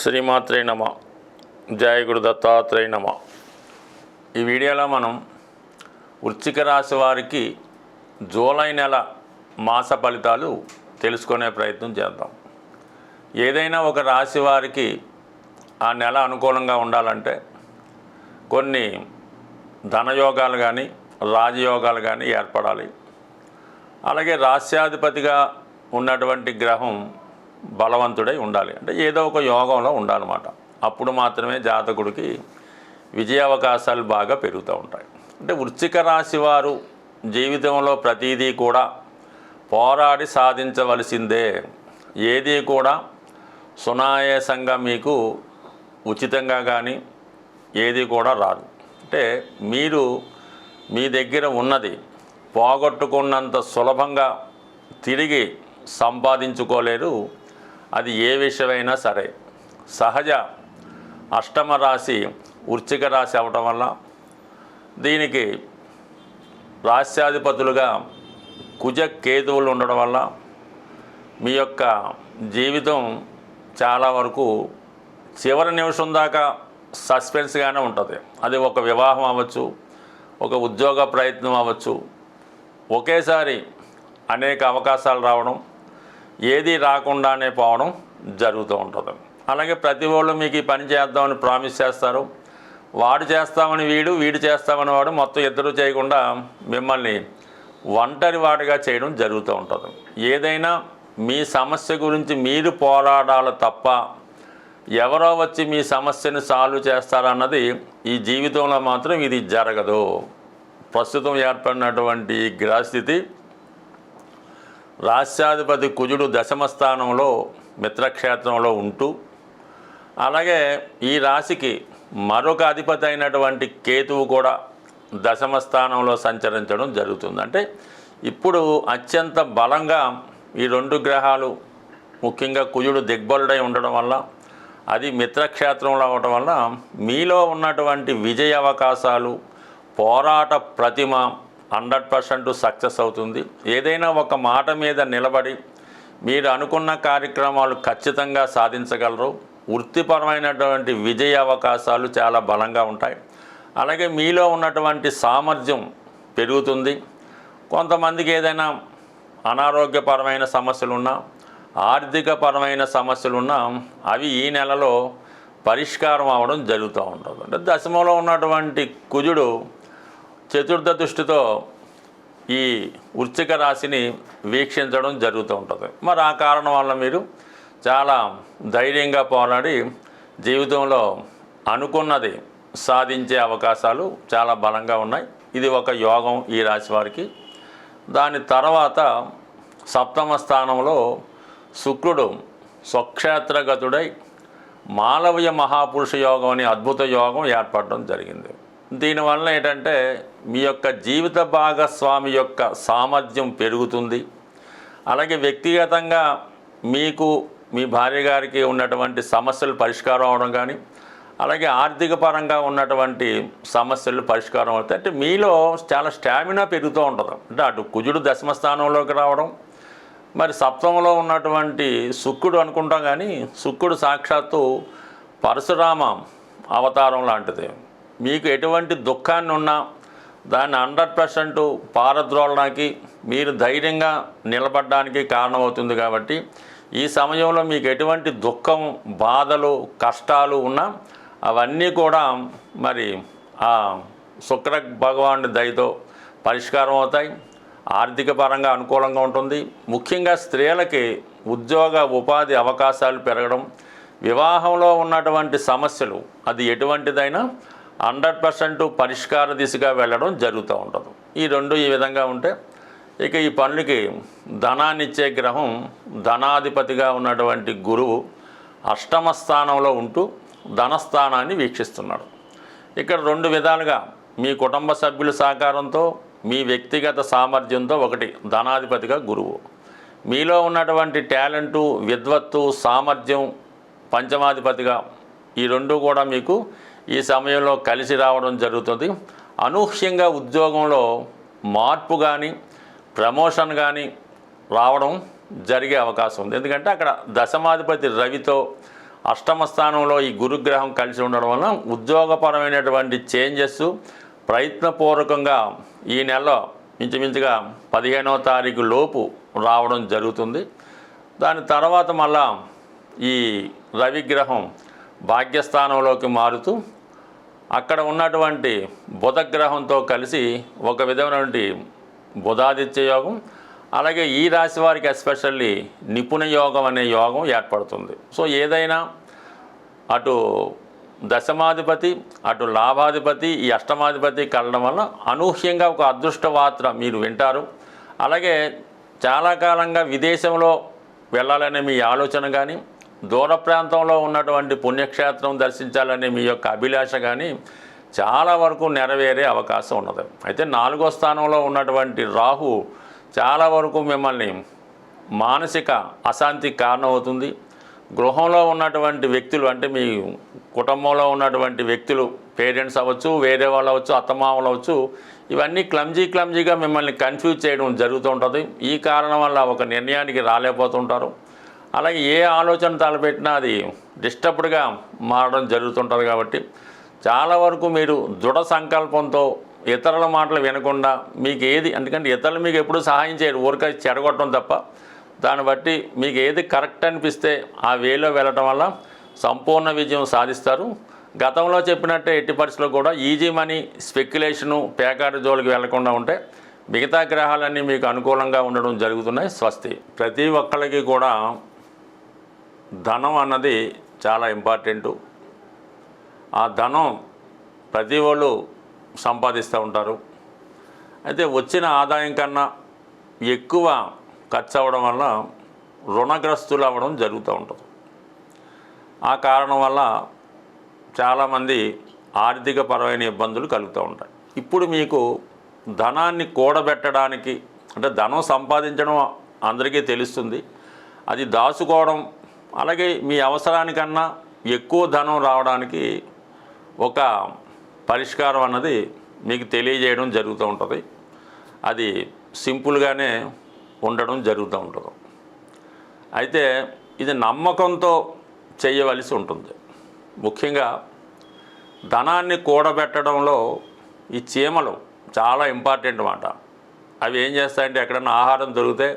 శ్రీమాత్రే నమ. జయ గురు దత్తాత్రేయ నమ. ఈ వీడియోలో మనం వృశ్చిక రాశి వారికి జూలై నెల మాస ఫలితాలు తెలుసుకునే ప్రయత్నం చేద్దాం. ఏదైనా ఒక రాశి వారికి ఆ నెల అనుకూలంగా ఉండాలంటే కొన్ని ధనయోగాలు కానీ రాజయోగాలు కానీ ఏర్పడాలి. అలాగే రాస్యాధిపతిగా ఉన్నటువంటి గ్రహం బలవంతుడై ఉండాలి. అంటే ఏదో ఒక యోగంలో ఉండాలన్నమాట. అప్పుడు మాత్రమే జాతకుడికి విజయ అవకాశాలు బాగా పెరుగుతూ ఉంటాయి. అంటే వృశ్చిక రాశి వారు జీవితంలో ప్రతిదీ కూడా పోరాడి సాధించవలసిందే. ఏది కూడా సునాయాసంగా మీకు ఉచితంగా కానీ ఏది కూడా రాదు. అంటే మీరు మీ దగ్గర ఉన్నది పోగొట్టుకున్నంత సులభంగా తిరిగి సంపాదించుకోలేరు. అది ఏ విషయమైనా సరే. సహజ అష్టమ రాశి వృశ్చిక రాశి అవటం వల్ల దీనికి రాస్యాధిపతులుగా కుజ కేతువులు ఉండడం వల్ల మీ యొక్క జీవితం చాలా వరకు చివరి నిమిషం దాకా సస్పెన్స్గానే ఉంటుంది. అది ఒక వివాహం అవ్వచ్చు, ఒక ఉద్యోగ ప్రయత్నం అవ్వచ్చు. ఒకేసారి అనేక అవకాశాలు రావడం, ఏది రాకుండానే పోవడం జరుగుతూ ఉంటుంది. అలాగే ప్రతి వాళ్ళు మీకు ఈ పని చేద్దామని ప్రామిస్ చేస్తారు. వాడు చేస్తామని వీడు చేస్తామని వాడు, మొత్తం ఇద్దరు చేయకుండా మిమ్మల్ని ఒంటరి వాడిగా చేయడం జరుగుతూ ఉంటుంది. ఏదైనా మీ సమస్య గురించి మీరు పోరాడాలి తప్ప ఎవరో వచ్చి మీ సమస్యను సాల్వ్ చేస్తారన్నది ఈ జీవితంలో మాత్రం ఇది జరగదు. ప్రస్తుతం ఏర్పడినటువంటి గ్రహస్థితి రాస్యాధిపతి కుజుడు దశమ స్థానంలో మిత్రక్షేత్రంలో ఉంటూ, అలాగే ఈ రాశికి మరొక అధిపతి అయినటువంటి కేతువు కూడా దశమ స్థానంలో సంచరించడం జరుగుతుంది. అంటే ఇప్పుడు అత్యంత బలంగా ఈ రెండు గ్రహాలు, ముఖ్యంగా కుజుడు దిగ్బలుడై ఉండడం వల్ల, అది మిత్రక్షేత్రంలో అవడం వల్ల మీలో ఉన్నటువంటి విజయ అవకాశాలు, పోరాట ప్రతిమ 100% సక్సెస్ అవుతుంది. ఏదైనా ఒక మాట మీద నిలబడి మీరు అనుకున్న కార్యక్రమాలు ఖచ్చితంగా సాధించగలరు. వృత్తిపరమైనటువంటి విజయ అవకాశాలు చాలా బలంగా ఉంటాయి. అలాగే మీలో ఉన్నటువంటి సామర్థ్యం పెరుగుతుంది. కొంతమందికి ఏదైనా అనారోగ్యపరమైన సమస్యలున్నా, ఆర్థికపరమైన సమస్యలున్నా అవి ఈ నెలలో పరిష్కారం అవ్వడం జరుగుతూ ఉంటుంది. అంటే దశమంలో ఉన్నటువంటి కుజుడు చతుర్థ దృష్టితో ఈ వృశ్చిక రాశిని వీక్షించడం జరుగుతూ ఉంటుంది. మరి ఆ కారణం వల్ల మీరు చాలా ధైర్యంగా పోరాడి జీవితంలో అనుకున్నది సాధించే అవకాశాలు చాలా బలంగా ఉన్నాయి. ఇది ఒక యోగం ఈ రాశి వారికి. దాని తర్వాత సప్తమ స్థానంలో శుక్రుడు స్వక్షేత్రగతుడై మాలవ్య మహాపురుష యోగం అనే అద్భుత యోగం ఏర్పడడం జరిగింది. దీనివల్ల ఏంటంటే మీ యొక్క జీవిత భాగస్వామి యొక్క సామర్థ్యం పెరుగుతుంది. అలాగే వ్యక్తిగతంగా మీకు మీ భార్య గారికి ఉన్నటువంటి సమస్యలు పరిష్కారం అవడం కానీ, అలాగే ఆర్థిక పరంగా ఉన్నటువంటి సమస్యలు పరిష్కారం అవుతాయి. అంటే మీలో చాలా స్టామినా పెరుగుతూ ఉంటుంది. అంటే అటు కుజుడు దశమ స్థానంలోకి రావడం, మరి సప్తమంలో ఉన్నటువంటి శుక్రుడు అనుకుంటాం కానీ శుక్రుడు సాక్షాత్తు పరశురామ అవతారం లాంటిది. మీకు ఎటువంటి దుఃఖాన్ని ఉన్నా దాన్ని 100% పారద్రోలడానికి, మీరు ధైర్యంగా నిలబడడానికి కారణమవుతుంది. కాబట్టి ఈ సమయంలో మీకు ఎటువంటి దుఃఖం, బాధలు, కష్టాలు ఉన్నా అవన్నీ కూడా మరి ఆ శుక్ర భగవానుడి దయతో పరిష్కారం అవుతాయి. ఆర్థిక పరంగా అనుకూలంగా ఉంటుంది. ముఖ్యంగా స్త్రీలకి ఉద్యోగ ఉపాధి అవకాశాలు పెరగడం, వివాహంలో ఉన్నటువంటి సమస్యలు అది ఎటువంటిదైనా 100% పరిష్కార దిశగా వెళ్ళడం జరుగుతూ ఉంటుంది. ఈ రెండు ఈ విధంగా ఉంటే ఇక ఈ పనులకి ధనాన్ని ఇచ్చే గ్రహం ధనాధిపతిగా ఉన్నటువంటి గురువు అష్టమ స్థానంలో ఉంటూ ధనస్థానాన్ని వీక్షిస్తున్నాడు. ఇక్కడ రెండు విధాలుగా మీ కుటుంబ సభ్యుల సహకారంతో, మీ వ్యక్తిగత సామర్థ్యంతో, ఒకటి ధనాధిపతిగా గురువు, మీలో ఉన్నటువంటి టాలెంటు, విద్వత్తు, సామర్థ్యం పంచమాధిపతిగా, ఈ రెండు కూడా మీకు ఈ సమయంలో కలిసి రావడం జరుగుతుంది. అనూహ్యంగా ఉద్యోగంలో మార్పు కానీ ప్రమోషన్ కానీ రావడం జరిగే అవకాశం ఉంది. ఎందుకంటే అక్కడ దశమాధిపతి రవితో అష్టమ స్థానంలో ఈ గురుగ్రహం కలిసి ఉండడం వల్ల ఉద్యోగపరమైనటువంటి చేంజెస్ ప్రయత్నపూర్వకంగా ఈ నెలలో ఇంచుమించుగా 15వ తారీఖు లోపు రావడం జరుగుతుంది. దాని తర్వాత మళ్ళా ఈ రవిగ్రహం భాగ్యస్థానంలోకి మారుతూ అక్కడ ఉన్నటువంటి బుధగ్రహంతో కలిసి ఒక విధమైనటువంటి బుధాదిత్య యోగం, అలాగే ఈ రాశి వారికి ఎస్పెషల్లీ నిపుణ యోగం అనే యోగం ఏర్పడుతుంది. సో ఏదైనా అటు దశమాధిపతి, అటు లాభాధిపతి, ఈ అష్టమాధిపతి కలడం వల్ల అనూహ్యంగా ఒక అదృష్ట వార్త మీరు వింటారు. అలాగే చాలా కాలంగా విదేశంలో వెళ్ళాలనే మీ ఆలోచన కానీ, దూర ప్రాంతంలో ఉన్నటువంటి పుణ్యక్షేత్రం దర్శించాలనే మీ యొక్క అభిలాష కానీ చాలా వరకు నెరవేరే అవకాశం ఉన్నది. అయితే 4వ స్థానంలో ఉన్నటువంటి రాహు చాలా వరకు మిమ్మల్ని మానసిక అశాంతికి కారణమవుతుంది. గృహంలో ఉన్నటువంటి వ్యక్తులు, అంటే మీ కుటుంబంలో ఉన్నటువంటి వ్యక్తులు, పేరెంట్స్ అవ్వచ్చు, వేరే వాళ్ళు అవ్వచ్చు, అత్తమామలు అవ్వచ్చు, ఇవన్నీ క్లమ్జీగా మిమ్మల్ని కన్ఫ్యూజ్ చేయడం జరుగుతూ ఉంటుంది. ఈ కారణం వల్ల ఒక నిర్ణయానికి రాలేకపోతుంటారు. అలాగే ఏ ఆలోచన తలపెట్టినా అది డిస్టర్బ్డ్గా మారడం జరుగుతుంటుంది. కాబట్టి చాలా వరకు మీరు దృఢ సంకల్పంతో ఇతరుల మాటలు వినకుండా మీకు ఏది, ఎందుకంటే ఇతరులు మీకు ఎప్పుడు సహాయం చేయరు, ఊరికే చెడగొట్టడం తప్ప. దాన్ని బట్టి మీకు ఏది కరెక్ట్ అనిపిస్తే ఆ వేలో వెళ్ళటం వల్ల సంపూర్ణ విజయం సాధిస్తారు. గతంలో చెప్పినట్టే ఎట్టి పరిస్థితుల్లో కూడా ఈజీ మనీ, స్పెక్యులేషను, పేకాట జోలికి వెళ్లకుండా ఉంటే మిగతా గ్రహాలన్నీ మీకు అనుకూలంగా ఉండడం జరుగుతున్నాయి. స్వస్తి. ప్రతి ఒక్కరికి కూడా ధనం అన్నది చాలా ఇంపార్టెంటు. ఆ ధనం ప్రతి వాళ్ళు సంపాదిస్తూ ఉంటారు. అయితే వచ్చిన ఆదాయం కన్నా ఎక్కువ ఖర్చు అవ్వడం వల్ల రుణగ్రస్తులు అవ్వడం జరుగుతూ ఉంటుంది. ఆ కారణం వల్ల చాలామంది ఆర్థిక పరమైన ఇబ్బందులు కలుగుతూ ఉంటాయి. ఇప్పుడు మీకు ధనాన్ని కూడబెట్టడానికి, అంటే ధనం సంపాదించడం అందరికీ తెలుస్తుంది, అది దాచుకోవడం, అలాగే మీ అవసరానికన్నా ఎక్కువ ధనం రావడానికి ఒక పరిష్కారం అన్నది మీకు తెలియజేయడం జరుగుతూ ఉంటుంది. అది సింపుల్గానే ఉండడం జరుగుతూ ఉంటుంది. అయితే ఇది నమ్మకంతో చేయవలసి ఉంటుంది. ముఖ్యంగా ధనాన్ని కూడబెట్టడంలో ఈ చీమలు చాలా ఇంపార్టెంట్ మాట. అవి ఏం చేస్తాయంటే ఎక్కడన్నా ఆహారం దొరికితే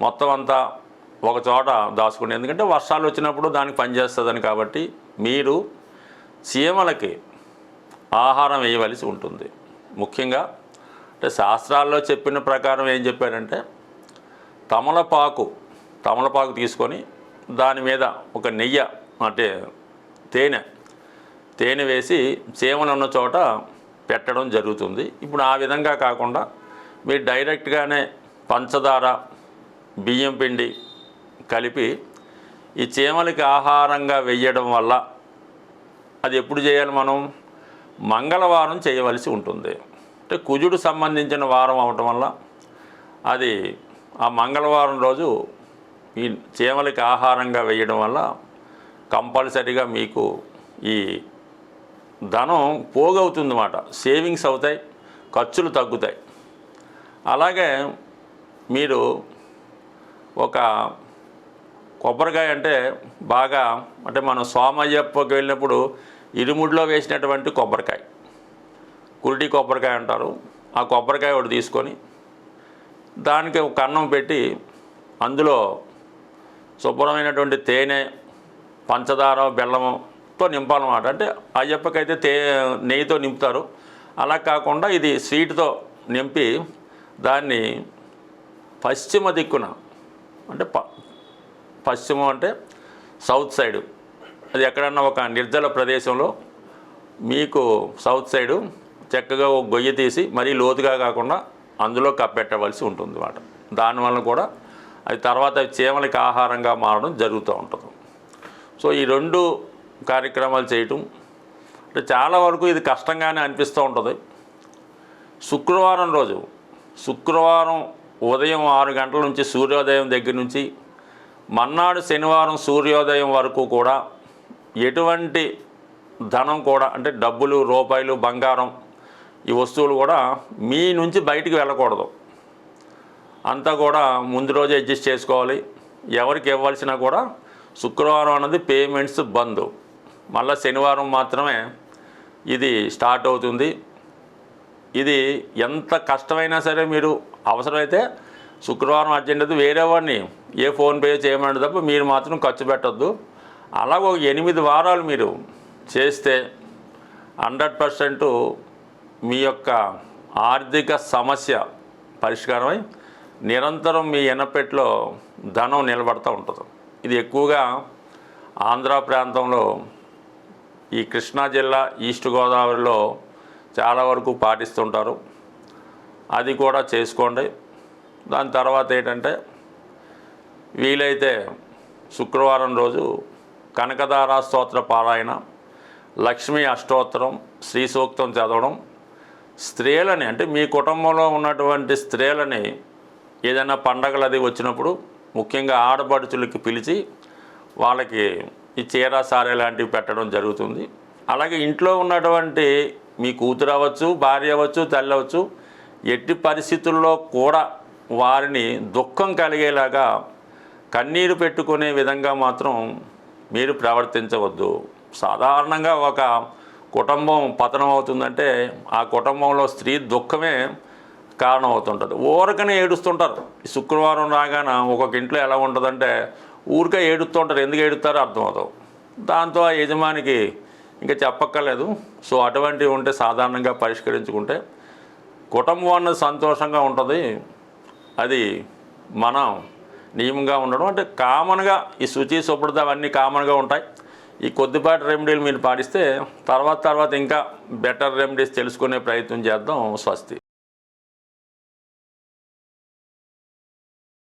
మొత్తం అంతా ఒక చోట దాచుకుని, ఎందుకంటే వర్షాలు వచ్చినప్పుడు దానికి పనిచేస్తుందని. కాబట్టి మీరు చీమలకి ఆహారం వేయవలసి ఉంటుంది. ముఖ్యంగా అంటే శాస్త్రాల్లో చెప్పిన ప్రకారం ఏం చెప్పారంటే తమలపాకు తీసుకొని దాని మీద ఒక నెయ్యి, అంటే తేనె వేసి చీమలు ఉన్న చోట పెట్టడం జరుగుతుంది. ఇప్పుడు ఆ విధంగా కాకుండా మీరు డైరెక్ట్గానే పంచదార, బియ్యం పిండి కలిపి ఈ చీమలకి ఆహారంగా వేయడం వల్ల, అది ఎప్పుడు చేయాలి, మనం మంగళవారం చేయవలసి ఉంటుంది. అంటే కుజుడు సంబంధించిన వారం అవటం వల్ల అది ఆ మంగళవారం రోజు ఈ చీమలకి ఆహారంగా వేయడం వల్ల కంపల్సరీగా మీకు ఈ ధనం పోగవుతుందన్నమాట. సేవింగ్స్ అవుతాయి, ఖర్చులు తగ్గుతాయి. అలాగే మీరు ఒక కొబ్బరికాయ, అంటే బాగా, అంటే మనం సోమయ్యప్పకి వెళ్ళినప్పుడు ఇరుముడిలో వేసినటువంటి కొబ్బరికాయ, కురిటి కొబ్బరికాయ అంటారు. ఆ కొబ్బరికాయ ఒకటి తీసుకొని దానికి ఒక కన్నం పెట్టి అందులో శుభ్రమైనటువంటి తేనె, పంచదార, బెల్లముతో నింపాలన్నమాట. అంటే అయ్యప్పకైతే నెయ్యితో నింపుతారు. అలా కాకుండా ఇది స్వీట్తో నింపి దాన్ని పశ్చిమ దిక్కున, అంటే పశ్చిమం అంటే సౌత్ సైడు, అది ఎక్కడన్నా ఒక నిర్జల ప్రదేశంలో మీకు సౌత్ సైడు చక్కగా ఒక గొయ్యి తీసి మరీ లోతుగా కాకుండా అందులో కప్పెట్టవలసి ఉంటుంది అన్నమాట. దానివల్ల కూడా అది తర్వాత చీమలకి ఆహారంగా మారడం జరుగుతూ ఉంటుంది. సో ఈ 2 కార్యక్రమాలు చేయటం అంటే చాలా వరకు ఇది కష్టంగానే అనిపిస్తూ ఉంటుంది. శుక్రవారం ఉదయం 6 గంటల నుంచి సూర్యోదయం దగ్గర నుంచి మర్నాడు శనివారం సూర్యోదయం వరకు కూడా ఎటువంటి ధనం కూడా, అంటే డబ్బులు, రూపాయలు, బంగారం, ఈ వస్తువులు కూడా మీ నుంచి బయటికి వెళ్ళకూడదు. అంతా కూడా ముందు రోజే అడ్జస్ట్ చేసుకోవాలి. ఎవరికి ఇవ్వాల్సినా కూడా శుక్రవారం అన్నది పేమెంట్స్ బంద్, మళ్ళీ శనివారం మాత్రమే ఇది స్టార్ట్ అవుతుంది. ఇది ఎంత కష్టమైనా సరే మీరు అవసరమైతే శుక్రవారం అర్జెంట్ అయితే వేరే వాడిని ఫోన్పే చేయమని తప్ప మీరు మాత్రం ఖర్చు పెట్టద్దు. అలాగ ఒక 8 వారాలు మీరు చేస్తే 100% మీ యొక్క ఆర్థిక సమస్య పరిష్కారమై నిరంతరం మీ ఎనపెట్లో ధనం నిలబడుతూ ఉంటుంది. ఇది ఎక్కువగా ఆంధ్ర ప్రాంతంలో ఈ కృష్ణా జిల్లా ఈస్ట్ గోదావరిలో చాలా వరకు పాటిస్తుంటారు. అది కూడా చేసుకోండి. దాని తర్వాత ఏంటంటే వీలైతే శుక్రవారం రోజు కనకదార స్తోత్ర పారాయణ, లక్ష్మీ అష్టోత్తరం, శ్రీ సూక్తం చదవడం, స్త్రీలని అంటే మీ కుటుంబంలో ఉన్నటువంటి స్త్రీలని ఏదైనా పండగలు అది వచ్చినప్పుడు ముఖ్యంగా ఆడపడుచులకి పిలిచి వాళ్ళకి ఈ చీర సారే లాంటివి పెట్టడం జరుగుతుంది. అలాగే ఇంట్లో ఉన్నటువంటి మీ కూతురు అవ్వచ్చు, భార్య అవ్వచ్చు, తల్లి అవ్వచ్చు, ఎట్టి పరిస్థితుల్లో కూడా వారిని దుఃఖం కలిగేలాగా కన్నీరు పెట్టుకునే విధంగా మాత్రం మీరు ప్రవర్తించవద్దు. సాధారణంగా ఒక కుటుంబం పతనం అవుతుందంటే ఆ కుటుంబంలో స్త్రీ దుఃఖమే కారణం అవుతుంటుంది. ఊరకనే ఏడుస్తుంటారు. శుక్రవారం రాగానే ఒక్కొక్క ఇంట్లో ఎలా ఉంటుందంటే ఊరికే ఏడుస్తుంటారు. ఎందుకు ఏడుస్తారో అర్థమవుతావు. దాంతో ఆ యజమానికి ఇంకా చెప్పక్కర్లేదు. సో అటువంటివి ఉంటే సాధారణంగా పరిష్కరించుకుంటే కుటుంబం అన్నది సంతోషంగా ఉంటుంది. అది మనం నియమంగా ఉండడం అంటే కామన్గా ఈ శుచి శుభ్రత అవన్నీ కామన్గా ఉంటాయి. ఈ కొద్దిపాటి రెమెడీలు మీరు పాటిస్తే తర్వాత ఇంకా బెటర్ రెమెడీస్ తెలుసుకునే ప్రయత్నం చేద్దాం. స్వస్తి.